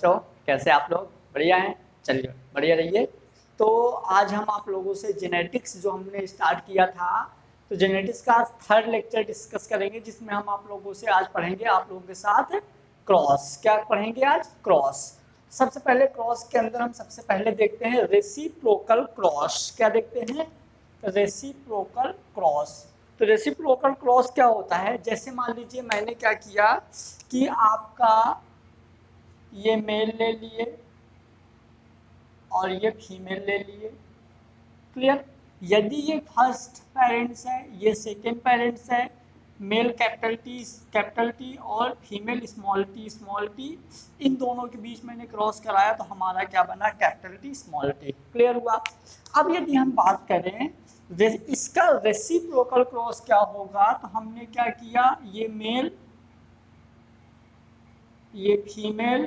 बच्चों, कैसे आप लोग? बढ़िया हैं? चलिए बढ़िया रहिए। तो आज हम आप लोगों से जेनेटिक्स जो हमने स्टार्ट किया था, तो जेनेटिक्स का थर्ड लेक्चर डिस्कस करेंगे, जिसमें हम आप लोगों से आज पढ़ेंगे आप लोगों के साथ क्रॉस। क्या पढ़ेंगे आज? क्रॉस। सबसे पहले क्रॉस के अंदर हम सबसे पहले देखते हैं रेसिप्रोकल क्रॉस। क्या देखते हैं? Reciprocal cross. तो रेसिप्रोकल क्रॉस क्या होता है? जैसे मान लीजिए मैंने क्या किया कि आपका ये मेल ले लिए और ये फीमेल ले लिए। क्लियर? यदि ये फर्स्ट पेरेंट्स है, ये सेकेंड पेरेंट्स है, मेल कैपिटल टी और फीमेल स्मॉल टी, इन दोनों के बीच मैंने क्रॉस कराया तो हमारा क्या बना? Capital T small T. Clear हुआ? अब यदि हम बात करें इसका रेसिप्रोकल क्रॉस क्या होगा, तो हमने क्या किया, ये मेल ये फीमेल।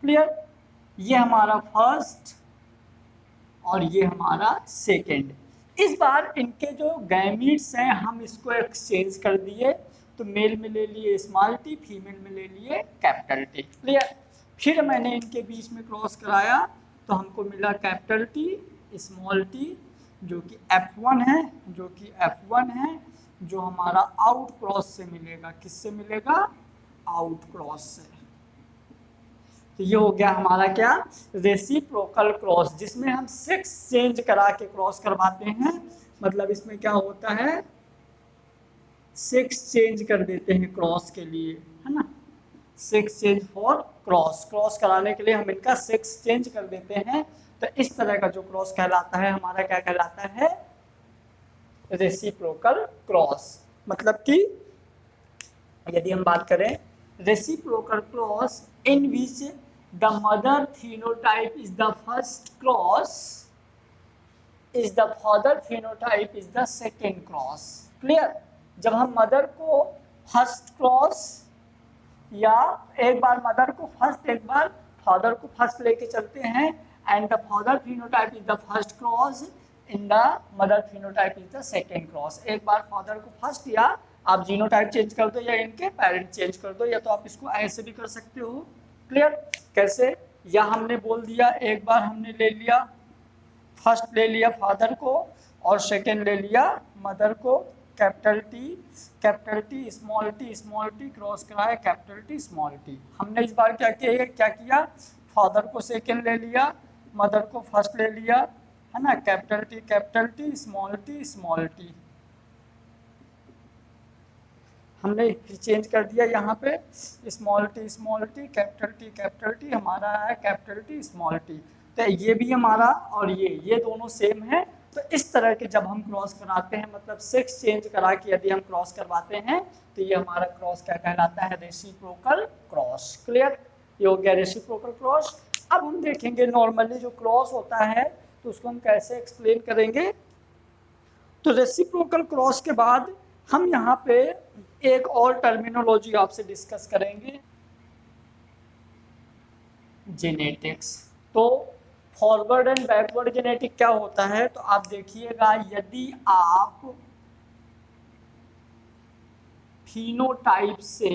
क्लियर? ये हमारा फर्स्ट और ये हमारा सेकेंड। इस बार इनके जो गैमीट्स हैं हम इसको एक्सचेंज कर दिए, तो मेल में ले लिए स्मॉल टी, फीमेल में ले लिए कैपिटल टी। क्लियर? फिर मैंने इनके बीच में क्रॉस कराया तो हमको मिला कैपिटल टी स्मॉल टी, जो कि F1 है, जो हमारा आउट क्रॉस से मिलेगा। किससे मिलेगा? आउट क्रॉस से। तो ये हो गया हमारा क्या? रेसिप्रोकल क्रॉस, जिसमें हम सेक्स चेंज करा के क्रॉस करवाते हैं। मतलब इसमें क्या होता है? सेक्स चेंज कर देते हैं क्रॉस के लिए, है ना? सेक्स चेंज फॉर क्रॉस कराने के लिए हम इनका सेक्स चेंज कर देते हैं। तो इस तरह का जो क्रॉस कहलाता है हमारा, क्या कहलाता है? Reciprocal cross. मतलब कि यदि हम बात करें reciprocal cross in which the mother phenotype is the first cross, is the father phenotype is the second cross. Clear? जब हम मदर को फर्स्ट क्रॉस, या एक बार मदर को फर्स्ट एक बार फादर को फर्स्ट लेके चलते हैं, and the father phenotype is the first cross, in the mother phenotype is the second cross. एक बार फादर को फर्स्ट, या आप जीनोटाइप चेंज कर दो या इनके पेरेंट चेंज कर दो, या तो आप इसको ऐसे भी कर सकते हो। क्लियर? कैसे? या हमने बोल दिया एक बार हमने ले लिया, फर्स्ट ले लिया फादर को और सेकेंड ले लिया मदर को, capital T small T cross कराया कैपिटल टी स्मॉल टी। हमने इस बार क्या किया? फादर को सेकेंड ले लिया, मदर को फर्स्ट ले लिया, है ना? Capital T small T. हमने फिर चेंज कर दिया यहाँ पे स्मॉल टी कैपिटल टी हमारा है कैपिटल टी स्मॉल टी। तो ये भी हमारा और ये दोनों सेम है। तो इस तरह के जब हम क्रॉस कराते हैं, मतलब सेक्स चेंज करा के यदि हम क्रॉस करवाते हैं, तो ये हमारा क्रॉस क्या कहलाता है? Reciprocal cross. क्लियर? ये हो गया रेसिप्रोकल क्रॉस। अब हम देखेंगे नॉर्मली जो क्रॉस होता है तो उसको हम कैसे एक्सप्लेन करेंगे। तो रेसिप्रोकल क्रॉस के बाद हम यहाँ पे एक और टर्मिनोलॉजी आपसे डिस्कस करेंगे, जेनेटिक्स। तो फॉरवर्ड एंड बैकवर्ड जेनेटिक क्या होता है? तो आप देखिएगा, यदि आप फिनोटाइप से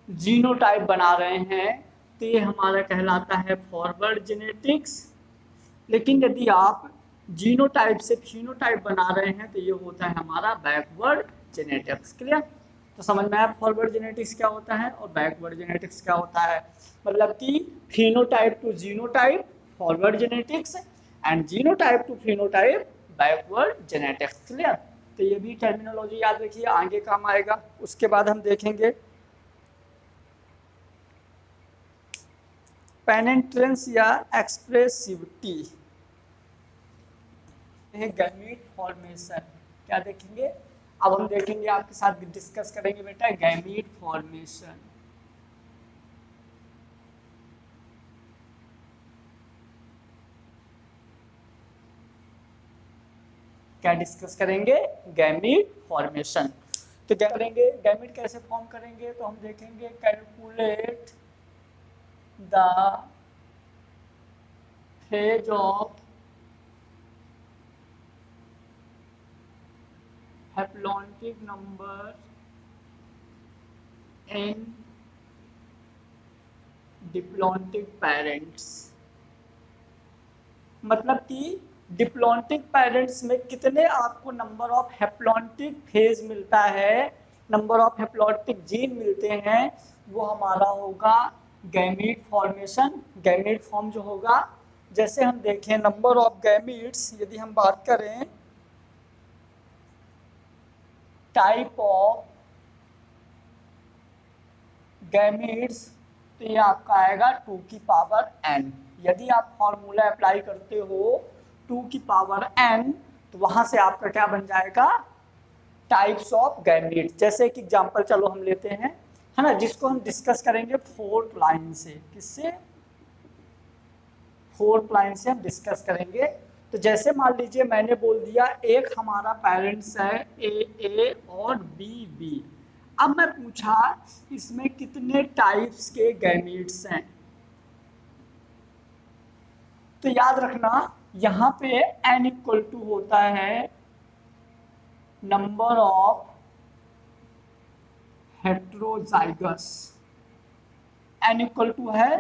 जीनोटाइप बना रहे हैं तो ये हमारा कहलाता है फॉरवर्ड जेनेटिक्स। लेकिन यदि आप जीनोटाइप से फिनोटाइप बना रहे हैं तो ये होता है हमारा बैकवर्ड जेनेटिक्स। क्लियर? तो समझ में आया फॉरवर्ड जेनेटिक्स क्या होता है और बैकवर्ड जेनेटिक्स क्या होता है। मतलब कि phenotype to genotype forward genetics, and genotype to phenotype backward genetics. Clear? तो ये भी टर्मिनोलॉजी याद रखिए, आगे काम आएगा। उसके बाद हम देखेंगे पेनेट्रेंस या एक्सप्रेसिविटी, गैमीट फॉर्मेशन। क्या देखेंगे? अब हम देखेंगे, आपके साथ डिस्कस करेंगे बेटा गैमीट फॉर्मेशन। क्या डिस्कस करेंगे? Gamete formation. तो क्या करेंगे? गैमीट कैसे फॉर्म करेंगे? तो हम देखेंगे calculate the phase of haplontic number in diplontic parents, मतलब कि डिप्लॉन्टिक पेरेंट्स में कितने आपको नंबर ऑफ हैप्लॉन्टिक फेज मिलता है, नंबर ऑफ हैप्लॉन्टिक जीन मिलते हैं, वो हमारा होगा गैमीट फॉर्मेशन। गैमीट फॉर्म जो होगा, जैसे हम देखें नंबर ऑफ गैमीट्स, यदि हम बात करें टाइप ऑफ गैमीट्स, तो ये आपका आएगा 2 की पावर n। यदि आप फॉर्मूला अप्लाई करते हो 2 की पावर n, तो वहां से आपका क्या बन जाएगा, टाइप्स ऑफ गैमीट्स। जैसे एक एग्जांपल चलो हम लेते हैं, है ना, जिसको हम डिस्कस करेंगे फोर्थ लाइन से। किससे? फोर्थ लाइन से हम डिस्कस करेंगे। तो जैसे मान लीजिए मैंने बोल दिया एक हमारा पेरेंट्स है ए और बी। अब मैं पूछा इसमें कितने टाइप्स के गैमीट्स हैं, तो याद रखना यहाँ पे n इक्वल टू होता है number of heterozygous. n equal to है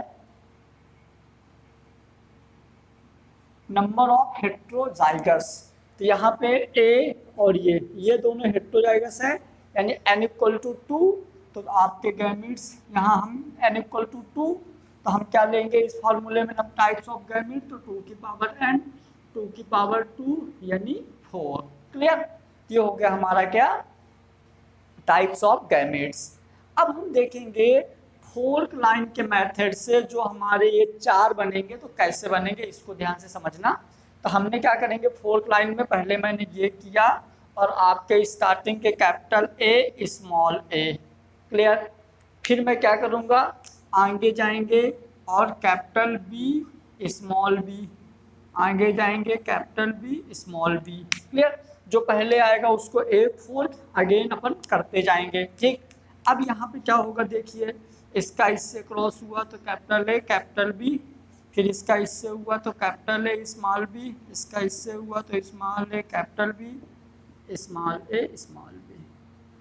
नंबर ऑफ हेट्रोजाइगस। तो यहाँ पे ए और ये दोनों हेट्रोजाइगस है, यानी n इक्वल टू 2। तो आपके गैमीट्स यहाँ हम n इक्वल टू 2, तो हम क्या लेंगे इस फॉर्मूले में, हम टाइप्स ऑफ गैमीट, तो 2 की पावर n, 2 की पावर 2 यानी 4। क्लियर? ये हो गया हमारा क्या, टाइप्स ऑफ गैमीट्स। अब हम देखेंगे फोर्थ लाइन के मेथड से जो हमारे ये 4 बनेंगे तो कैसे बनेंगे, इसको ध्यान से समझना। तो हमने क्या करेंगे, फोर्थ लाइन में पहले मैंने ये किया और आपके स्टार्टिंग के capital A small A. Clear? फिर मैं क्या करूँगा, आगे जाएंगे और कैपिटल बी स्मॉल बी, आगे जाएंगे capital B small B. Clear? जो पहले आएगा उसको एक फोर्थ अगेन अपन करते जाएंगे। ठीक, अब यहाँ पे क्या होगा देखिए, इसका इससे क्रॉस हुआ तो कैपिटल ए कैपिटल बी, फिर इसका इससे हुआ तो कैपिटल ए स्मॉल बी, इसका इससे हुआ तो small A capital B small A small B.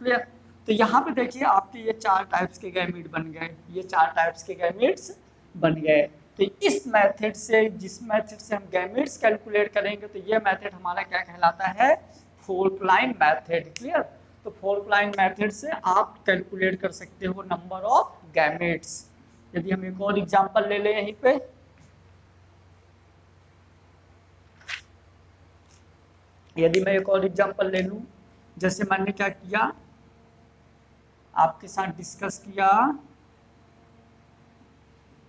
Clear? तो यहाँ पे देखिए आपके ये 4 टाइप्स के गैमीट बन गए, ये 4 टाइप्स के गैमीट्स बन गए। तो इस मेथड से, जिस मेथड से हम गैमीट्स कैलकुलेट करेंगे, तो ये मेथड हमारा क्या कहलाता है, फोर्थ लाइन मेथड। क्लियर? तो फोर्थ लाइन मेथड से आप कैलकुलेट कर सकते हो नंबर ऑफ गैमीट्स। यदि हम एक और एग्जांपल ले लें यहीं पे, यदि मैं एक और एग्जांपल ले लूं, जैसे मैंने क्या किया, आपके साथ डिस्कस किया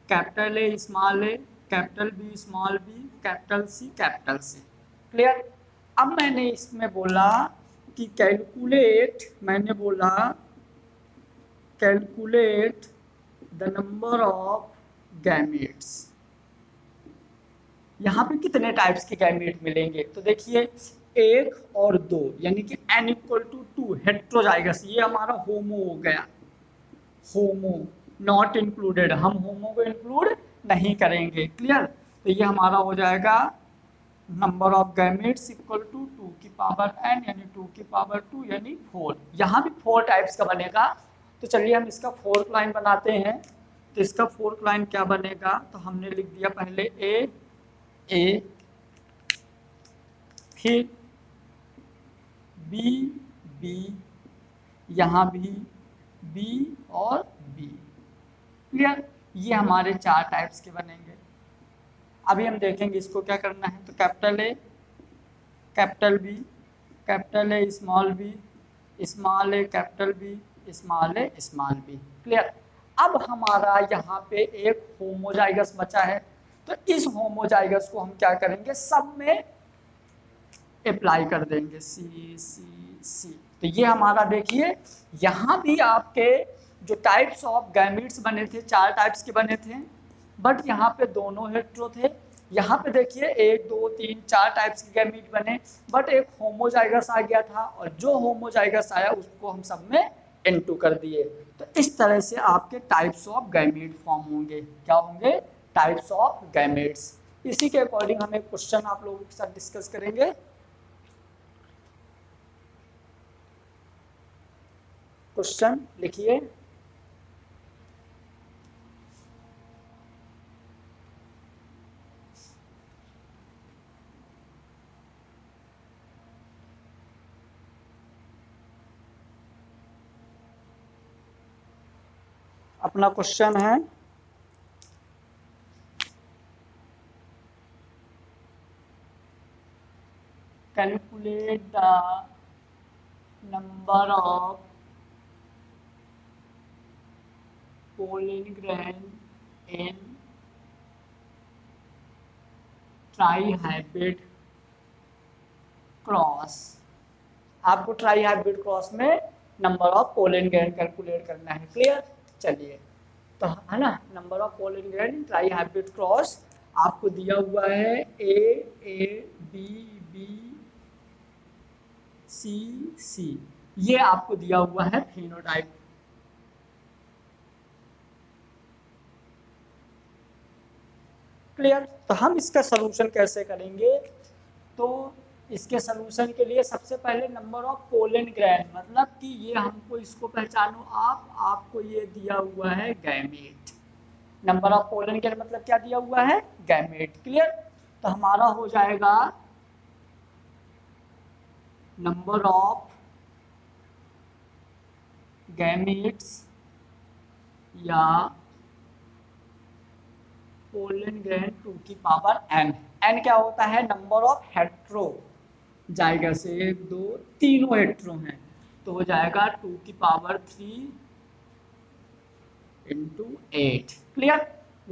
capital A small A capital B small B capital C capital C. Clear? अब मैंने इसमें बोला कि कैलकुलेट, मैंने बोला calculate the number of gametes. यहाँ पे कितने टाइप्स के गैमीट मिलेंगे, तो देखिए 1 और 2 यानी कि n इक्वल टू 2 हेट्रोजाइगस, ये हमारा होमो हो गया, होमो नॉट इंक्लूडेड, हम होमो को इंक्लूड नहीं करेंगे। क्लियर? तो ये हमारा हो जाएगा number of gametes equal to 2 की पावर n यानी 2 की पावर 2 यानी 4। यहाँ भी 4 टाइप्स का बनेगा। तो चलिए हम इसका फोर्थ लाइन बनाते हैं। तो इसका फोर्थ लाइन क्या बनेगा, तो हमने लिख दिया पहले ए, फिर बी, यहाँ भी बी और बी। क्लियर? ये हमारे 4 टाइप्स के बनेंगे। अभी हम देखेंगे इसको क्या करना है, तो capital A capital B capital A small B small A capital B small A small B. Clear? अब हमारा यहाँ पे एक होमोजाइगस बचा है, तो इस होमोजाइगस को हम क्या करेंगे, सब में अप्लाई कर देंगे, सी सी सी। तो ये हमारा देखिए यहाँ भी आपके जो टाइप्स ऑफ गैमीट्स बने थे 4 टाइप्स के बने थे, बट यहाँ पे दोनों हेट्रो थे। यहाँ पे देखिए 1 2 3 4 टाइप्स के गैमीट बने, बट एक होमोजाइगस आ गया था और जो होमोजाइगस आया उसको हम सब में इनटू कर दिए। तो इस तरह से आपके टाइप्स ऑफ गैमीट फॉर्म होंगे। क्या होंगे? Types of gametes. इसी के अकॉर्डिंग हम एक क्वेश्चन आप लोगों के साथ डिस्कस करेंगे। क्वेश्चन लिखिए, अपना क्वेश्चन है calculate the number of pollen grain in try cross. आपको ट्राई हाइब्रिड क्रॉस में number of pollen grain calculate करना है। क्लियर? चलिए, तो है ना, number of pollen grain in try hybrid cross आपको दिया हुआ है ए बी बी सी सी, ये आपको दिया हुआ है फिनोटाइप। क्लियर? तो हम इसका सलूशन कैसे करेंगे? तो इसके सलूशन के लिए सबसे पहले नंबर ऑफ पोलन ग्रेन, मतलब कि ये हमको इसको पहचानो आपको ये दिया हुआ है gamete. Number of pollen grain मतलब क्या दिया हुआ है? गैमेट। क्लियर? तो हमारा हो जाएगा नंबर ऑफ गैमेट्स या पोलन ग्रेन टू की पावर n। n क्या होता है? नंबर ऑफ हेट्रो जाएगा से 1 2 तीनों हेट्रो हैं, तो हो जाएगा 2 की पावर 3 इंटू 8। क्लियर?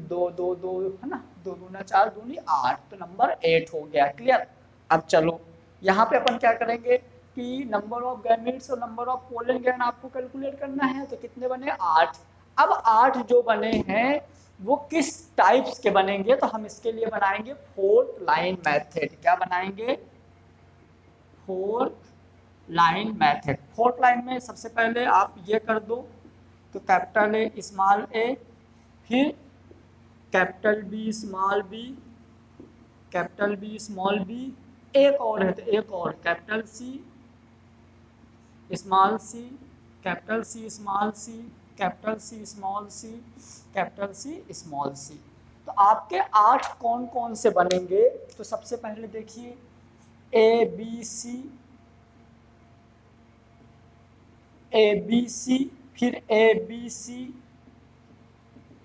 2 2 2 है ना, 2 दूना 4 दूनी 8, तो नंबर 8 हो गया। क्लियर? अब चलो यहाँ पे अपन क्या करेंगे कि नंबर ऑफ गैमेट्स और नंबर ऑफ पोलन ग्रेन आपको कैलकुलेट करना है। तो कितने बने? 8। अब 8 जो बने हैं वो किस टाइप्स के बनेंगे? तो हम इसके लिए बनाएंगे फोर्थ लाइन मेथड। क्या बनाएंगे? Fourth line method. Fourth line में सबसे पहले आप ये कर दो, तो कैपिटल ए स्मॉल ए, फिर capital B small B, capital B small B, एक और है तो एक और capital C small C, capital C small C, capital C small C, capital C small C. तो आपके 8 कौन कौन से बनेंगे? तो सबसे पहले देखिए ए बी सी, ए बी सी, फिर ए बी सी,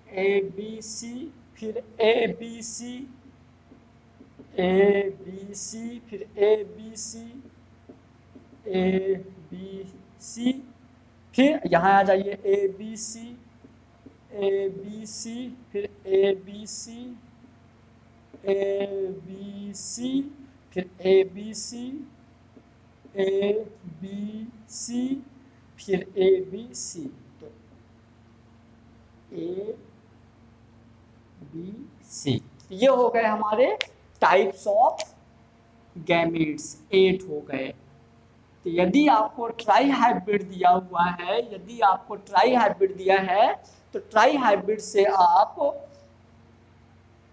ए बी सी, फिर ए बी सी, ए बी सी, फिर ए बी सी, ए बी सी, फिर यहाँ आ जाइए ए बी सी, ए बी सी, फिर ए बी सी, ए बी सी, फिर ए बी सी, ए बी सी, फिर ए बी सी। तो ए बी सी, ये हो गए हमारे टाइप्स ऑफ गैमेट्स, 8 हो गए। तो यदि आपको ट्राई हाइब्रिड दिया हुआ है, यदि आपको ट्राई हाइब्रिड दिया है, तो ट्राई हाइब्रिड से आप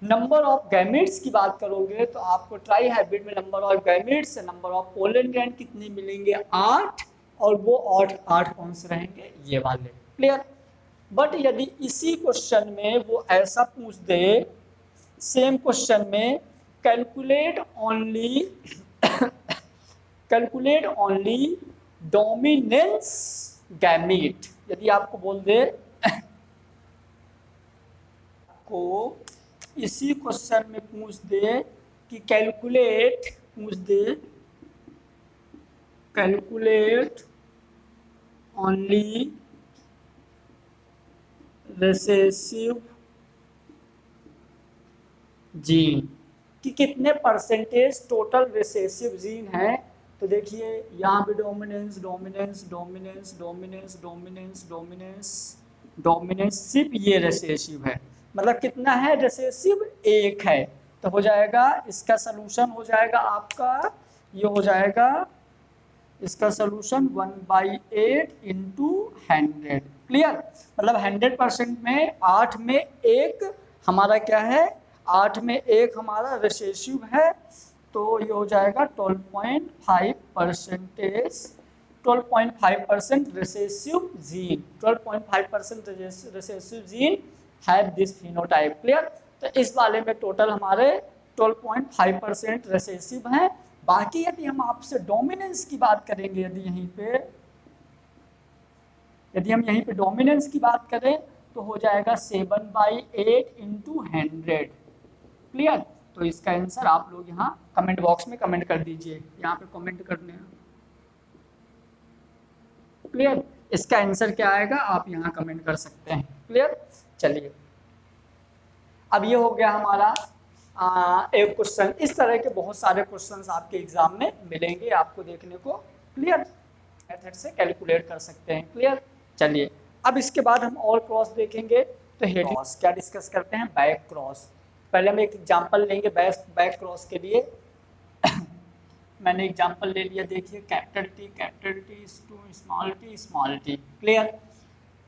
नंबर ऑफ गैमेट्स की बात करोगे तो आपको ट्राई हाइब्रिड में नंबर ऑफ गैमेट्स से नंबर ऑफ पोलन ग्रेन कितने मिलेंगे? 8, और वो 8 कौन से रहेंगे? ये वाले। क्लियर? बट यदि इसी क्वेश्चन में वो ऐसा पूछ दे, सेम क्वेश्चन में कैलकुलेट ओनली डोमिनेंस गैमेट, यदि आपको बोल दे को इसी क्वेश्चन में पूछ दे कि कैलकुलेट ओनली रिसेसिव जीन, कि कितने परसेंटेज टोटल रिसेसिव जीन है। तो देखिए यहाँ पे dominance dominance dominance dominance dominance dominance dominance, सिर्फ ये रिसेसिव है, मतलब कितना है? रिसेसिव 1 है। तो हो जाएगा इसका सलूशन हो जाएगा आपका, ये हो जाएगा इसका सलूशन 1/8 इंटू 100। क्लियर? मतलब 100% में 8 में 1 हमारा क्या है? 8 में 1 हमारा रिसेसिव है, तो ये हो जाएगा 12.5% recessive gene, 12.5% recessive gene have this phenotype. Clear? तो इस वाले में टोटल हमारे 12.5% रिसेसिव हैं। बाकी यदि हम आपसे डोमिनेंस की बात करेंगे, यदि हम यहीं पे डोमिनेंस की बात करें, तो हो जाएगा 7/8 इंटू 100। क्लियर। तो इसका आंसर आप लोग यहाँ कमेंट बॉक्स में कमेंट कर दीजिए, यहाँ पे कमेंट करने हैं। क्लियर। इसका आंसर क्या आएगा आप यहाँ कमेंट कर सकते हैं। क्लियर। चलिए अब ये हो गया हमारा एक क्वेश्चन। इस तरह के बहुत सारे क्वेश्चंस आपके एग्जाम में मिलेंगे आपको देखने को। क्लियर। मेथड से कैलकुलेट कर सकते हैं। क्लियर। चलिए अब इसके बाद हम और क्रॉस देखेंगे। तो हेड क्रॉस क्या डिस्कस करते हैं, बैक क्रॉस। पहले हम एक एग्जांपल लेंगे बैक क्रॉस के लिए। मैंने एग्जांपल ले लिया, देखिए capital T to small T. Clear.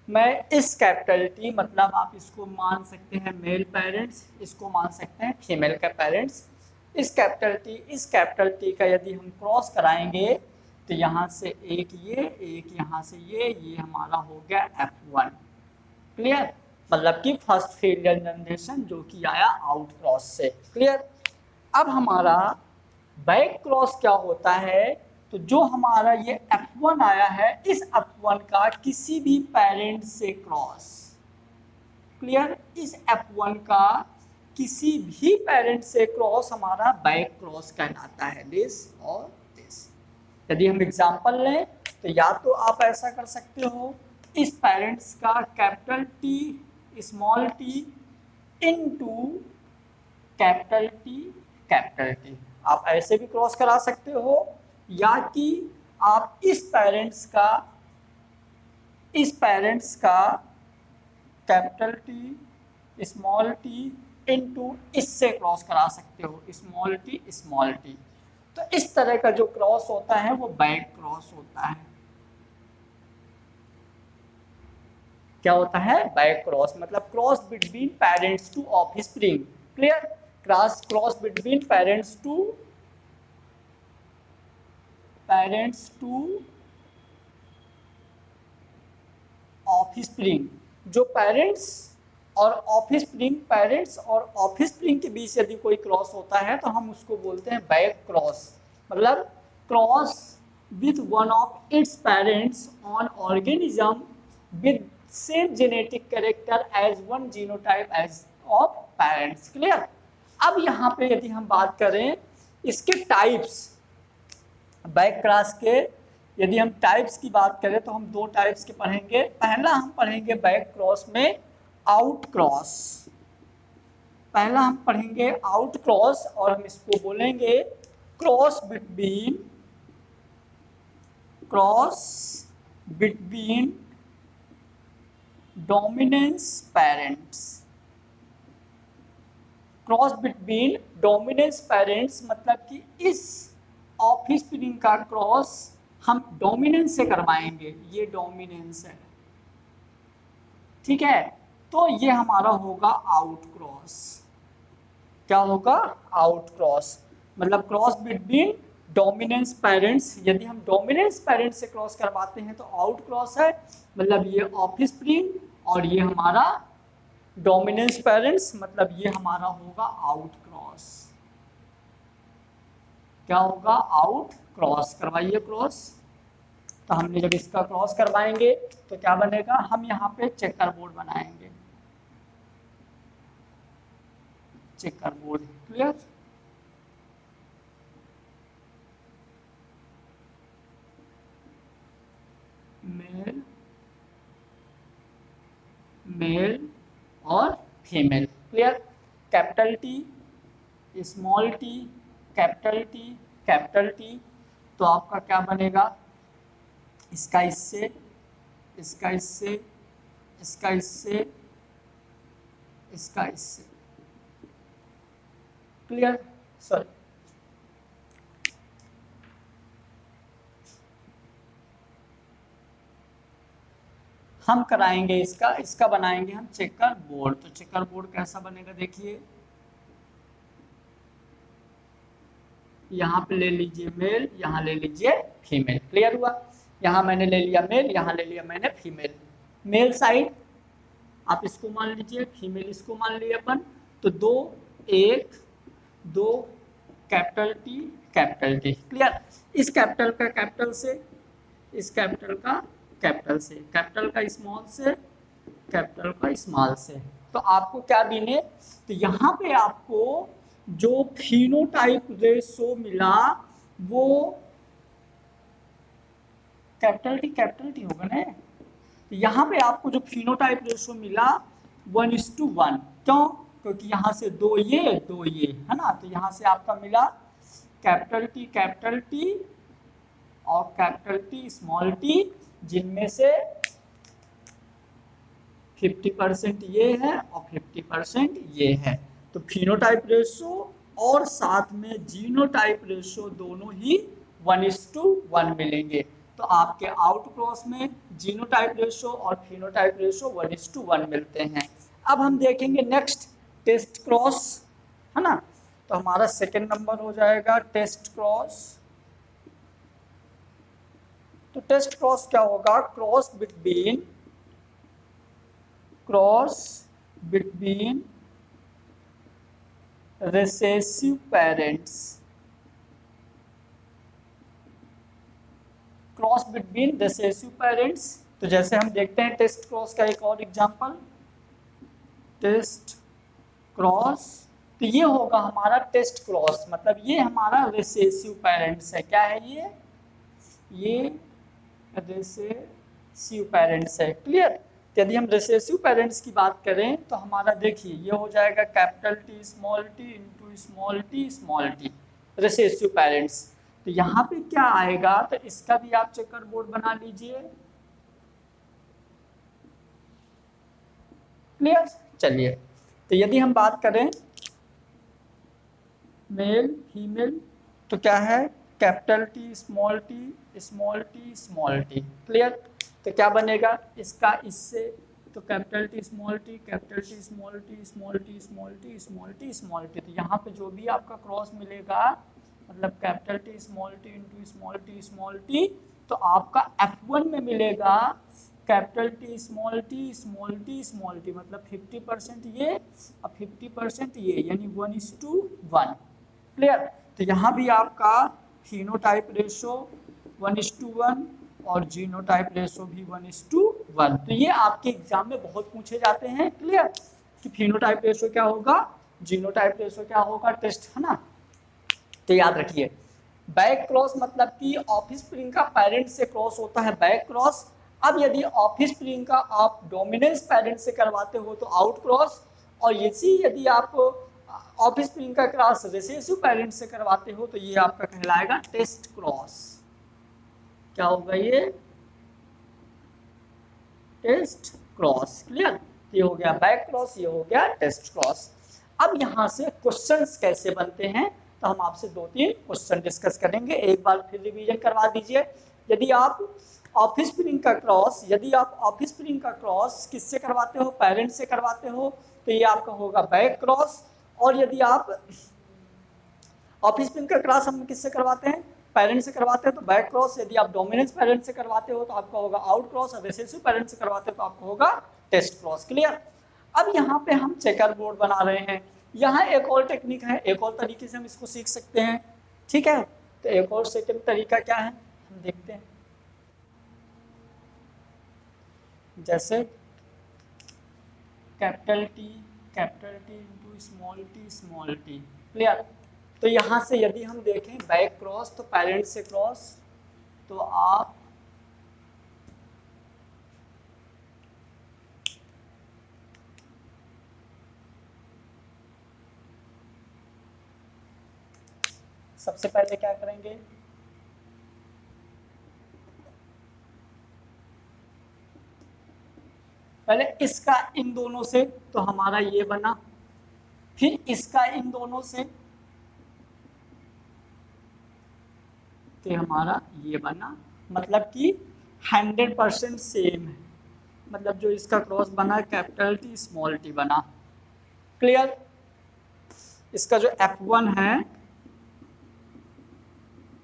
मैं इस कैपिटल टी मतलब आप इसको मान सकते हैं मेल पेरेंट्स, इसको मान सकते हैं फीमेल का पेरेंट्स। इस कैपिटल टी का यदि हम क्रॉस कराएंगे तो यहाँ से एक यहाँ से ये हमारा हो गया F1। क्लियर। मतलब कि फर्स्ट फील्ड जनरेशन जो कि आया आउट क्रॉस से। क्लियर। अब हमारा बैक क्रॉस क्या होता है, तो जो हमारा ये F1 आया है इस F1 का किसी भी पेरेंट से क्रॉस। क्लियर। इस F1 का किसी भी पेरेंट से क्रॉस हमारा बैक क्रॉस कहलाता है, दिस और दिस। यदि हम एग्जांपल लें तो या तो आप ऐसा कर सकते हो, इस पेरेंट्स का capital T small T into capital T, आप ऐसे भी क्रॉस करा सकते हो, या कि आप इस पेरेंट्स का capital T small T into इससे क्रॉस करा सकते हो, स्मॉल टी। तो इस तरह का जो क्रॉस होता है वो बैक क्रॉस होता है। क्या होता है, बैक क्रॉस। मतलब cross between parents to offspring. Clear. Cross between parents to offspring. जो पेरेंट्स और ऑफस्प्रिंग के बीच यदि कोई क्रॉस होता है तो हम उसको बोलते हैं बैक क्रॉस। मतलब cross with one of its parents on organism with same genetic character as one genotype as of parents. Clear. अब यहाँ पे यदि हम बात करें इसके टाइप्स, बैक क्रॉस के यदि हम टाइप्स की बात करें तो हम दो टाइप्स के पढ़ेंगे। पहला हम पढ़ेंगे बैक क्रॉस में आउट क्रॉस। पहला हम पढ़ेंगे आउट क्रॉस और हम इसको बोलेंगे cross between dominance parents. Cross between dominance parents मतलब कि इस ऑफस्प्रिंग का क्रॉस हम डोमिनेंस से करवाएंगे, ये डोमिनेंस है। ठीक है। तो ये हमारा होगा आउट क्रॉस। क्या होगा, आउट क्रॉस। मतलब क्रॉस बिटवीन डोमिनेंस पेरेंट्स। यदि हम डोमिनेंस पेरेंट्स से क्रॉस करवाते हैं तो आउट क्रॉस है। मतलब ये ऑफस्प्रिंग और ये हमारा डोमिनेंस पेरेंट्स, मतलब ये हमारा होगा आउट क्रॉस। क्या होगा, आउट क्रॉस। करवाइए क्रॉस। तो हमने जब इसका क्रॉस करवाएंगे तो क्या बनेगा, हम यहाँ पे चेकर बोर्ड बनाएंगे, चेकर बोर्ड। क्लियर। मेल और female. Clear. Capital T small T capital T. तो आपका क्या बनेगा, इसका इससे, इसका इससे, इसका इससे, इसका इससे। क्लियर। सॉरी, हम कराएंगे इसका बनाएंगे हम चेकर बोर्ड। तो चेकर बोर्ड कैसा बनेगा, देखिए यहाँ पे ले लीजिए मेल, यहाँ ले लीजिए फीमेल। क्लियर हुआ। यहाँ मैंने ले लिया मेल, यहाँ ले लिया मैंने फीमेल। मेल साइड आप इसको मान लीजिए, फीमेल इसको मान लिए अपन। तो दो कैपिटल टी। क्लियर। इस कैपिटल का कैपिटल से, इस कैपिटल का कैपिटल से, कैपिटल का स्मॉल से, कैपिटल का स्मॉल से। तो आपको क्या देने, तो यहाँ पे आपको जो फिनोटाइप रेशो मिला वो कैपिटल टी होगा ना। तो यहाँ पे आपको जो फिनोटाइप रेशो मिला 1:1, क्यों? क्योंकि यहाँ से दो ये है ना, तो यहाँ से आपका मिला कैपिटल टी और कैपिटल टी स्मॉल टी, जिनमें से 50% ये है और 50% ये है। तो फिनोटाइप रेशो और साथ में जीनोटाइप रेशो दोनों ही 1:1 मिलेंगे। तो आपके आउट क्रॉस में जीनोटाइप रेशो और फिनोटाइप रेशो 1:1 मिलते हैं। अब हम देखेंगे नेक्स्ट टेस्ट क्रॉस, है ना। तो हमारा सेकंड नंबर हो जाएगा टेस्ट क्रॉस। तो टेस्ट क्रॉस क्या होगा? Cross between recessive parents, cross between recessive parents. तो जैसे हम देखते हैं टेस्ट क्रॉस का एक और एग्जांपल, टेस्ट क्रॉस। तो ये होगा हमारा टेस्ट क्रॉस, मतलब ये हमारा रिसेसिव पेरेंट्स है। क्या है ये रिसेसिव पेरेंट्स है। क्लियर? यदि हम रिसेसिव पेरेंट्स की बात करें तो हमारा देखिए ये हो जाएगा capital T small T into small T recessive parents. तो यहाँ पे क्या आएगा, तो इसका भी आप चेकर बोर्ड बना लीजिए। क्लियर? चलिए, तो यदि हम बात करें मेल फीमेल, तो क्या है capital T small T. Clear? तो क्या बनेगा इसका इससे, तो capital T small T small T. तो यहाँ पे जो भी आपका क्रॉस मिलेगा, मतलब capital T into small T, तो आपका F1 में मिलेगा कैपिटल टी स्मॉल टी, मतलब 50% ये और 50% ये, यानी 1:1। क्लियर? तो यहाँ भी आपका फिनोटाइप रेशो 1:1 और जीनोटाइप रेशो भी 1:1। तो ये आपके एग्जाम में बहुत पूछे जाते हैं। क्लियर? कि फिनोटाइप रेशो क्या होगा, जीनोटाइप रेशो क्या होगा, टेस्ट, है ना। तो याद रखिए, बैक क्रॉस मतलब कि ऑफिस स्प्रिंग का पेरेंट से क्रॉस होता है बैक क्रॉस। अब यदि ऑफिस स्प्रिंग का आप डोमिनेंस पेरेंट से करवाते हो तो आउट क्रॉस, और यदि आप ऑफिस स्प्रिंग का क्रॉस रिसेसिव पेरेंट से करवाते हो तो ये आपका कहलाएगा टेस्ट क्रॉस। क्या होगा ये? Test cross. क्लियर? ये हो गया बैक क्रॉस, ये हो गया टेस्ट क्रॉस। अब यहाँ से क्वेश्चंस कैसे बनते हैं, तो हम आपसे 2-3 क्वेश्चन डिस्कस करेंगे। एक बार फिर रिवीजन करवा दीजिए। यदि आप ऑफिस स्प्रिंग का क्रॉस किससे करवाते हो, पेरेंट से करवाते हो, तो ये आपका होगा बैक क्रॉस। और यदि आप ऑफिस स्प्रिंग का क्रॉस हम किससे करवाते हैं, पेरेंट से करवाते हैं, तो बैक क्रॉस। यदि आप डोमिनेंस पेरेंट से करवाते हो तो आपका होगा आउट क्रॉस, और रिसेसिव पेरेंट से करवाते हो तो आपका होगा टेस्ट क्रॉस। क्लियर? अब यहाँ पे हम चेकर बोर्ड बना रहे हैं। यहाँ एक और टेक्निक है, एक और तरीके से हम इसको सीख सकते हैं। ठीक है? तो एक और सेकंड तरीका क्या है हम देखते हैं। जैसे capital T into small T. Clear? तो यहाँ से यदि हम देखें बैक क्रॉस, तो पेरेंट से क्रॉस, तो आप सबसे पहले क्या करेंगे, पहले इसका इन दोनों से, तो हमारा ये बना, फिर इसका इन दोनों से, तो हमारा ये बना। मतलब कि 100% सेम है, मतलब जो इसका क्रॉस बना कैपिटल टी स्मॉल टी बना। क्लियर? इसका जो F1 है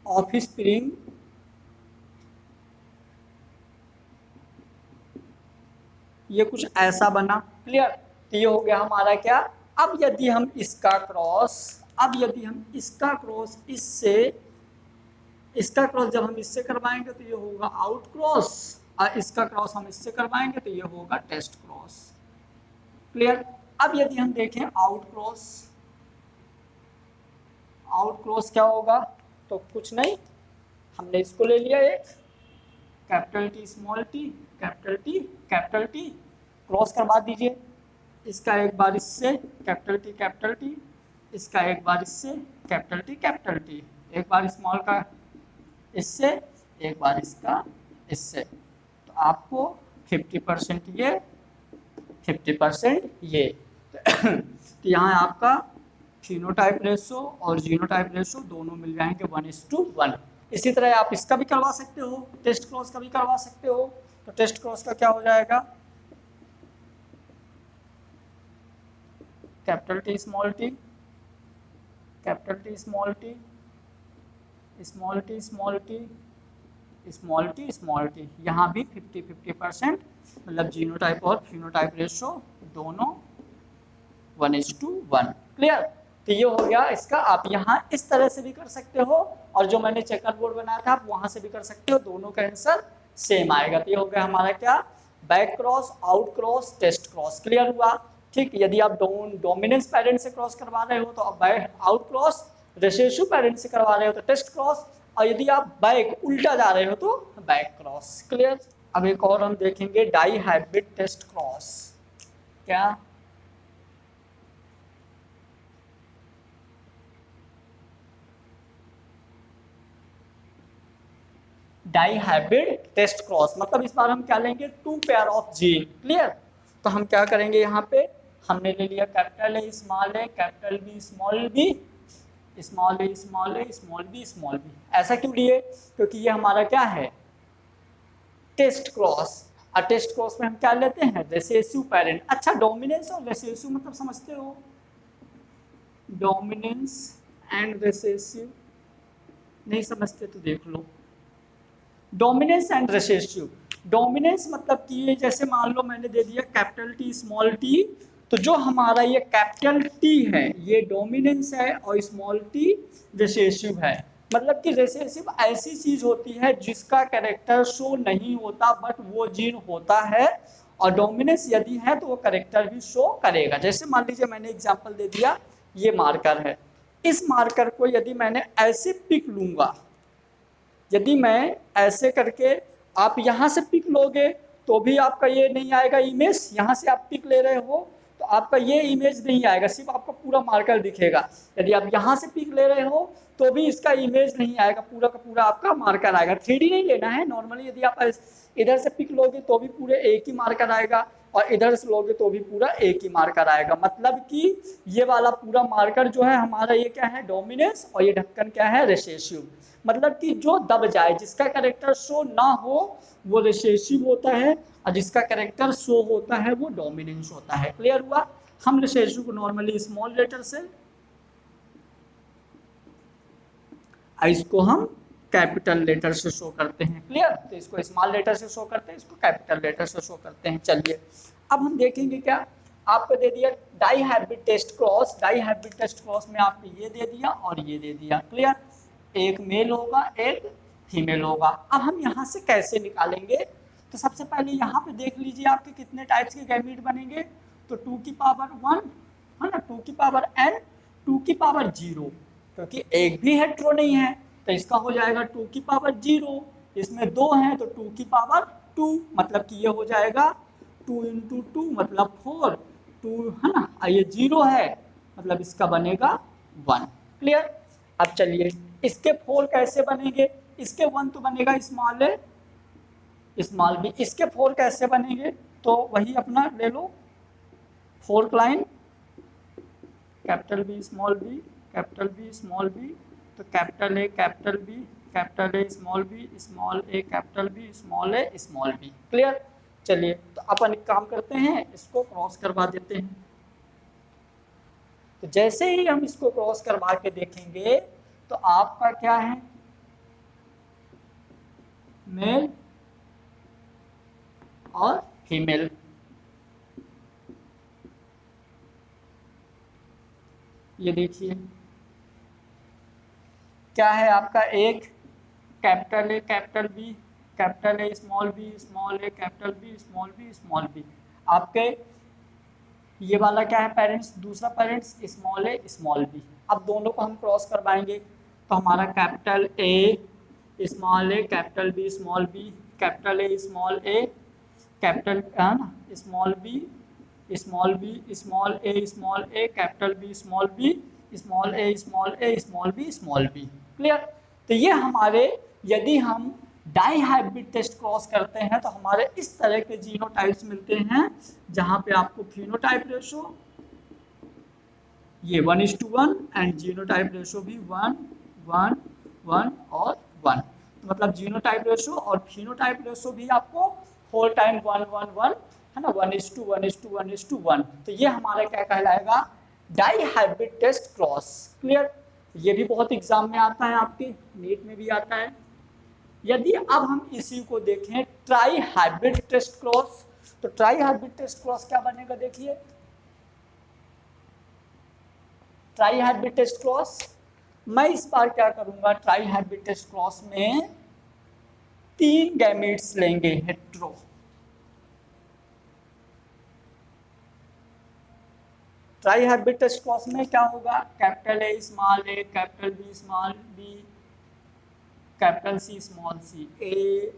ऑफिस स्प्रिंग, ये कुछ ऐसा बना। क्लियर? तो ये हो गया हमारा क्या। अब यदि हम इसका क्रॉस इससे, इसका क्रॉस जब हम इससे करवाएंगे तो ये होगा आउट क्रॉस, और इसका क्रॉस हम इससे करवाएंगे तो ये होगा टेस्ट क्रॉस। क्लियर। अब यदि हम देखें आउट क्रॉस, आउट क्रॉस क्या होगा, तो कुछ नहीं, हमने इसको ले लिया एक capital T small T, capital T capital T, cross करवा दीजिए, इसका एक बार इससे कैपिटल टी, इसका एक बार इससे कैपिटल टी, एक बार स्मॉल का इससे, एक बार इसका इससे, तो आपको 50% ये 50% ये तो यहाँ आपका फिनोटाइप रेशो और जीनोटाइप रेशो दोनों मिल जाएंगे 1:1। इसी तरह आप इसका भी करवा सकते हो, टेस्ट क्रॉस का भी करवा सकते हो। तो टेस्ट क्रॉस का क्या हो जाएगा, capital T small T, capital T small T, small T small T, small T small T, यहाँ भी 50-50%, मतलब जीनोटाइप और फिनोटाइप रेशो दोनों 1:1। क्लियर। तो ये हो गया इसका। आप यहाँ इस तरह से भी कर सकते हो और जो मैंने चेकर बोर्ड बनाया था आप वहां से भी कर सकते हो, दोनों का आंसर सेम आएगा। तो ये हो गया हमारा क्या, back cross, out cross, test cross. Clear हुआ। ठीक, यदि आप डोमिनेंस पेरेंट से क्रॉस करवा रहे हो तो आप आउट क्रॉस, रिसेसिव पेरेंट से करवा रहे हो तो टेस्ट क्रॉस, और यदि आप बैक उल्टा जा रहे हो तो बैक क्रॉस। क्लियर। अब एक और हम देखेंगे डाई हाइब्रिड टेस्ट क्रॉस। क्या, डाई हाइब्रिड टेस्ट क्रॉस मतलब इस बार हम क्या लेंगे, 2 पेयर ऑफ जीन। क्लियर। तो हम क्या करेंगे, यहाँ पे हमने ले लिया capital A small A, capital B small B, small A small A, small B small B. ऐसा क्यों लिए, क्योंकि ये हमारा क्या है, टेस्ट क्रॉस। और टेस्ट क्रॉस में हम क्या लेते हैं, रिसेसिव पेरेंट। अच्छा, डोमिनेंस और रिसेसिव मतलब समझते हो, डोमिनेंस एंड रिसेसिव नहीं समझते तो देख लो। डोमिनेंस एंड रिसेसिव, डोमिनेंस मतलब कि जैसे मान लो मैंने दे दिया कैपिटल टी स्मॉल टी, तो जो हमारा ये कैपिटल टी है ये डोमिनेंस है और स्मॉल टी रिसेसिव है। मतलब कि रिसेसिव ऐसी चीज होती है जिसका कैरेक्टर शो नहीं होता बट वो जीन होता है, और डोमिनेंस यदि है तो वो कैरेक्टर भी शो करेगा। जैसे मान लीजिए मैंने एग्जांपल दे दिया, ये मार्कर है, इस मार्कर को यदि मैंने ऐसे पिक लूंगा, यदि मैं ऐसे करके, आप यहाँ से पिक लोगे तो भी आपका ये नहीं आएगा इमेज, यहाँ से आप पिक ले रहे हो तो आपका ये इमेज नहीं आएगा, सिर्फ आपका पूरा मार्कर दिखेगा। यदि आप यहाँ से पिक ले रहे हो तो भी इसका इमेज नहीं आएगा, पूरा का पूरा आपका मार्कर आएगा। 3D नहीं लेना है, नॉर्मली यदि आप इधर से पिक लोगे तो भी पूरे एक ही मार्कर आएगा और इधर से लोगे तो भी पूरा एक ही मार्कर आएगा। मतलब कि ये वाला पूरा मार्कर जो है हमारा ये क्या है, डोमिनेंस, और ये ढक्कन क्या है, रिसेसिव। मतलब कि जो दब जाए, जिसका कैरेक्टर शो ना हो वो रिसेसिव होता है और जिसका कैरेक्टर शो होता है वो डोमिनेंस होता है। क्लियर हुआ। हम रिसेसिव को नॉर्मली स्मॉल लेटर से, इसको हम कैपिटल लेटर से शो करते हैं। क्लियर। तो इसको स्मॉल लेटर से शो करते हैं, इसको कैपिटल लेटर से शो करते हैं। चलिए अब हम देखेंगे क्या, आपको दे दिया dihybrid test cross, dihybrid test cross में आपने ये दे दिया और ये दे दिया। क्लियर। एक मेल होगा एक फीमेल होगा। अब हम यहाँ से कैसे निकालेंगे, तो सबसे पहले यहाँ पे देख लीजिए आपके कितने टाइप्स के गैमीट बनेंगे, तो 2 की पावर 1 है ना, 2 की पावर n, 2 की पावर 0, क्योंकि एक भी हेट्रो नहीं है तो इसका हो जाएगा 2 की पावर 0, इसमें 2 हैं तो 2 की पावर 2, मतलब कि ये हो जाएगा 2 × 2 मतलब 4, 2 है ना, ये 0 है मतलब इसका बनेगा 1। क्लियर। अब चलिए इसके 4 कैसे बनेंगे, इसके 1 तो बनेगा स्मॉल ए स्मॉल बी, इसके 4 कैसे बनेंगे, तो वही अपना ले लो 4th line, capital B small B, capital B small B, तो capital A small B, small A capital B, small A small B. Clear. चलिए तो अपन एक काम करते हैं, इसको क्रॉस करवा देते हैं। तो जैसे ही हम इसको क्रॉस करवा के देखेंगे तो आपका क्या है, मेल और फीमेल। ये देखिए क्या है आपका, एक capital A capital B capital A small B capital B small B. आपके ये वाला क्या है पेरेंट्स, दूसरा parents small A small B. अब दोनों को हम क्रॉस करवाएंगे तो हमारा capital A small A capital B small B, capital A capital small B small A capital B small A small B. Clear. तो ये हमारे यदि हम डाई हाइब्रिड टेस्ट क्रॉस करते हैं तो हमारे इस तरह के जीनोटाइप्स मिलते हैं जहां पे आपको फिनोटाइप रेशो ये 1:1 एंड जीनोटाइप रेशो भी 1:1 और 1। तो मतलब जीनोटाइप रेशो और फिनोटाइप रेशो भी आपको होल टाइम 1:1 है ना, 1:1 तो ये हमारा क्या कहलाएगा, dihybrid test cross. Clear. ये भी बहुत एग्जाम में आता है, आपके नीट में भी आता है। यदि अब हम इसी को देखें ट्राई हाइब्रिड टेस्ट क्रॉस, तो ट्राई हाइब्रिड टेस्ट क्रॉस क्या बनेगा, देखिए ट्राई हाइब्रिड टेस्ट क्रॉस मैं इस बार क्या करूंगा, ट्राई हाइब्रिड टेस्ट क्रॉस में 3 गैमेट्स लेंगे hetero. Trihybrid test cross में क्या होगा, capital A capital B capital C small C, A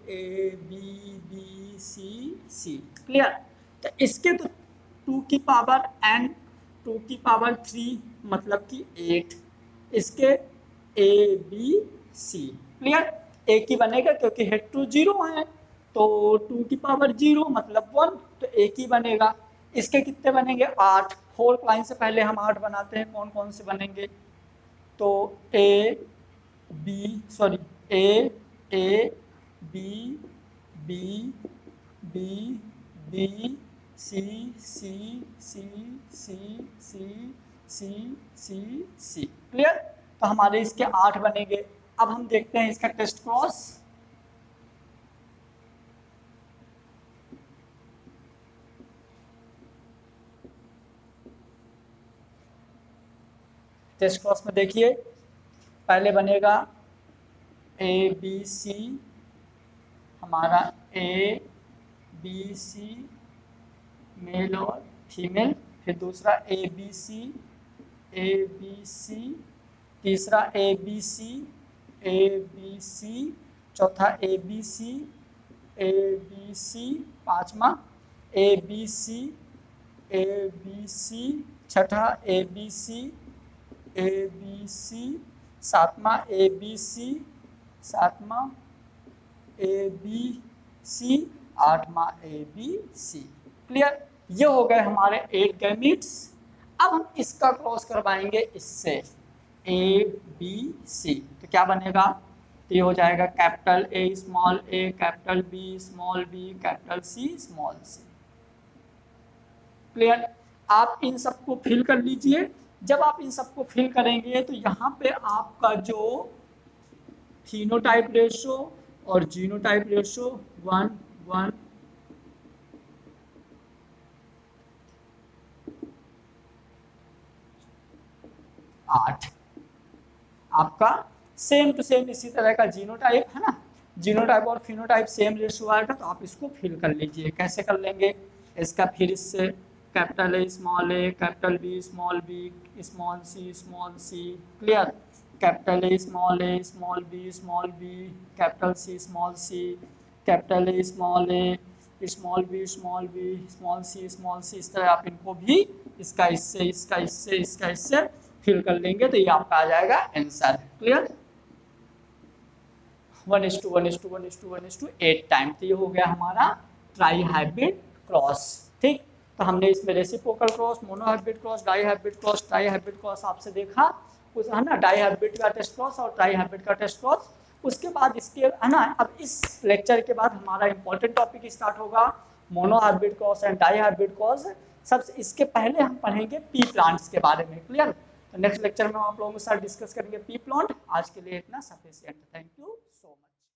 B C. Clear. तो इसके तो 2 की पावर n 2 की पावर 3 मतलब कि 8, इसके ए बी सी। क्लियर। एक ही बनेगा क्योंकि हेड टू 0 है तो 2 की पावर 0 मतलब 1, तो एक ही बनेगा। इसके कितने बनेंगे, 8। 4th लाइन से पहले हम 8 बनाते हैं, कौन कौन से बनेंगे, तो ए बी सी। क्लियर। तो हमारे इसके 8 बनेंगे। अब हम देखते हैं इसका टेस्ट क्रॉस। टेस्ट क्रॉस में देखिए पहले बनेगा ए बी सी, हमारा ए बी सी मेल और फीमेल, फिर दूसरा ए बी सी, तीसरा ए बी सी, चौथा ए बी सी, पांचवा ए बी सी, छठा ए बी सी, सातवां ए बी सी, आठवां ए बी सी। क्लियर। ये हो गए हमारे 8 गैमीट्स। अब हम इसका क्रॉस करवाएंगे इससे ए बी सी, तो क्या बनेगा, तो ये हो जाएगा capital A capital B capital C small C. Clear. आप इन सबको फिल कर लीजिए। जब आप इन सबको फिल करेंगे तो यहाँ पे आपका जो फिनोटाइप रेशो और जीनोटाइप रेशो 1:1 8 आपका सेम टू सेम इसी तरह का जीनोटाइप है ना, जीनोटाइप और फिनोटाइप सेम रेशो आएगा। तो आप इसको फिल कर लीजिए। कैसे कर लेंगे इसका, फिर इससे capital A capital B small C. Clear. Capital A small B capital C small C, capital A small C इस तरह आप इनको भी इसका इससे फिल कर लेंगे तो ये आपका आ जाएगा आंसर। क्लियर। 1:1:8 टाइम। तो ये हो गया हमारा ट्राई हाइब्रिड क्रॉस। ठीक। तो हमने इसमें reciprocal cross, monohybrid cross, dihybrid cross, trihybrid cross आपसे देखा कुछ है ना, डाई हाइब्रिड का टेस्ट क्रॉस और ट्राई हाइब्रिड का टेस्ट क्रॉस। उसके बाद इसके है ना, अब इस लेक्चर के बाद हमारा इंपॉर्टेंट टॉपिक स्टार्ट होगा monohybrid cross and dihybrid cross. सबसे इसके पहले हम पढ़ेंगे पी प्लांट्स के बारे में। क्लियर। तो नेक्स्ट लेक्चर में हम आप लोगों के साथ डिस्कस करेंगे पी प्लांट। आज के लिए इतना sufficient. Thank you so much.